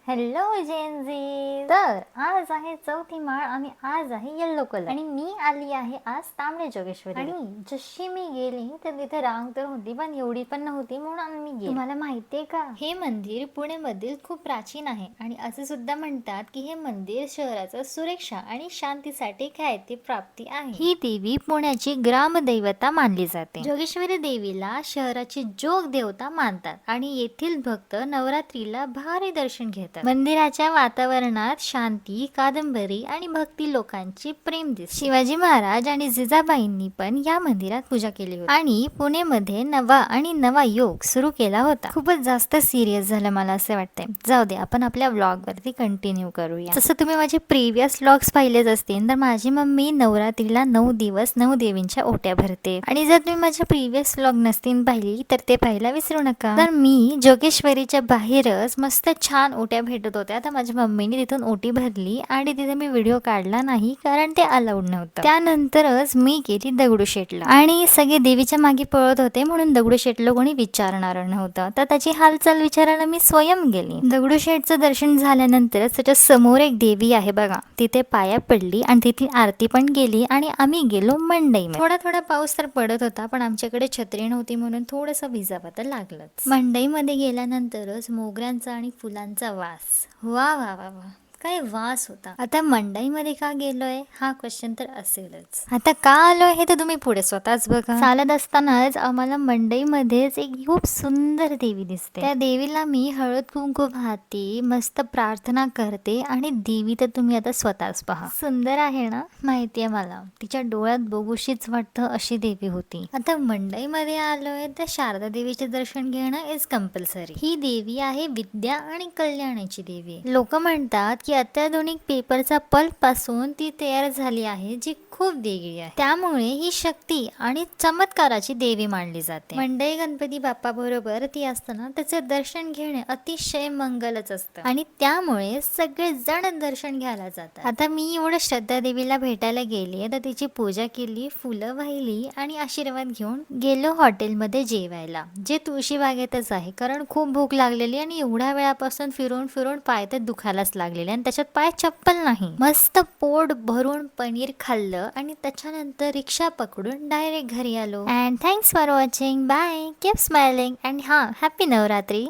Hello Gen Z. तर आज आहे चौथी माळ आणि आज आहे येल्लो कलर आणि मी आली आहे आज तांबडे जोगेश्वरी. आणि जशी मी गेली तर तिथे रांग तर होती पण एवढी पण नव्हती म्हणून मी गेली. तुम्हाला माहितीये का, हे मंदिर पुण्यामधील खूप प्राचीन आहे आणि असे सुद्धा म्हणतात की हे मंदिर शहराचं सुरक्षा आणि शांतीसाठी ख्याती प्राप्ती आहे. ही देवी पुण्याची ग्रामदैवता मानली जाते. जोगेश्वरी देवीला शहराची जोग देवता मानतात आणि येथील भक्त नवरात्रीला भारी दर्शन घेतात. मंदिराच्या वातावरणात शांती, कादंबरी आणि भक्ती लोकांची प्रेम दिसते. शिवाजी महाराज आणि जिजाबाईंनी पण या मंदिरात पूजा केली होती आणि पुणेमध्ये नवा योग सुरू केला होता. खूपच जास्त सिरियस झालं मला असं वाटतंय. जाऊ दे, आपण आपल्या व्लॉग वरती कंटिन्यू करूया. जसं तुम्ही माझे प्रिव्हियस व्लॉग्स पाहिलेच असतील तर माझी मम्मी नवरात्रीला 9 दिवस 9 देवींच्या ओट्या भरते आणि जर तुम्ही माझे प्रिव्हियस व्लॉग नसतील पाहिली तर ते पाहायला विसरू नका. तर मी जोगेश्वरीच्या बाहेरच मस्त छान ओट्या भेटत होत्या तर माझ्या मम्मीने तिथून ओटी भरली आणि तिथे मी व्हिडिओ काढला नाही कारण ते अलाउड नव्हतं. त्यानंतरच मी गेली दगडूशेठला आणि सगळे देवीच्या मागे पळत होते म्हणून दगडूशेठला कोणी विचारणार नव्हतं तर त्याची हालचाल विचारायला मी स्वयं गेली. दगडूशेठचं दर्शन झाल्यानंतर त्याच्या समोर एक देवी आहे बघा, तिथे पाया पडली आणि तिथे आरती पण गेली आणि आम्ही गेलो मंडईमध्ये. थोडा थोडा पाऊस तर पडत होता पण आमच्याकडे छत्री नव्हती म्हणून थोडंसं भिजावं तर लागलंच. मंडईमध्ये गेल्यानंतरच मोगऱ्यांचा आणि फुलांचा वास, वा वा वा वा, काय वास होता. आता मंडईमध्ये का गेलोय हा क्वेश्चन तर असेलच. आता का आलोय हे तर तुम्ही पुढे स्वतःच बघा. चालत असतानाच आम्हाला मंडईमध्येच एक खूप सुंदर देवी दिसते. त्या देवीला मी हळद कुंकू वाहते, मस्त प्रार्थना करते आणि देवी तर तुम्ही आता स्वतःच पहा. सुंदर आहे ना, माहितीये मला. तिच्या डोळ्यात बघूशीच वाटतं अशी देवी होती. आता मंडईमध्ये आलोय तर शारदा देवीचे दर्शन घेणं इज कंपल्सरी. ही देवी आहे विद्या आणि कल्याणाची देवी. लोक म्हणतात की अत्याधुनिक पेपरचा पल्प पासून ती तयार झाली आहे जी खूप वेगळी आहे. त्यामुळे ही शक्ती आणि चमत्काराची देवी मानली जाते. मंडई गणपती बाप्पा बरोबर ती असताना त्याचे दर्शन घेणे अतिशय मंगलच असतं आणि त्यामुळे सगळे जण दर्शन घ्यायला जातात. आता मी एवढं श्रद्धा देवीला भेटायला गेली तर तिची पूजा केली, फुलं वाहिली आणि आशीर्वाद घेऊन गेलो हॉटेलमध्ये जेवायला, जे तुळशी बागेतच आहे. कारण खूप भूक लागलेली आणि एवढ्या वेळापासून फिरून फिरून पाय तर दुखायलाच लागलेले आणि त्याच्यात पाय चप्पल नाही. मस्त पोट भरून पनीर खाल्लं आणि त्याच्यानंतर रिक्षा पकडून डायरेक्ट घरी आलो. And thanks for watching. Bye. Keep smiling and हा, हॅपी नवरात्री.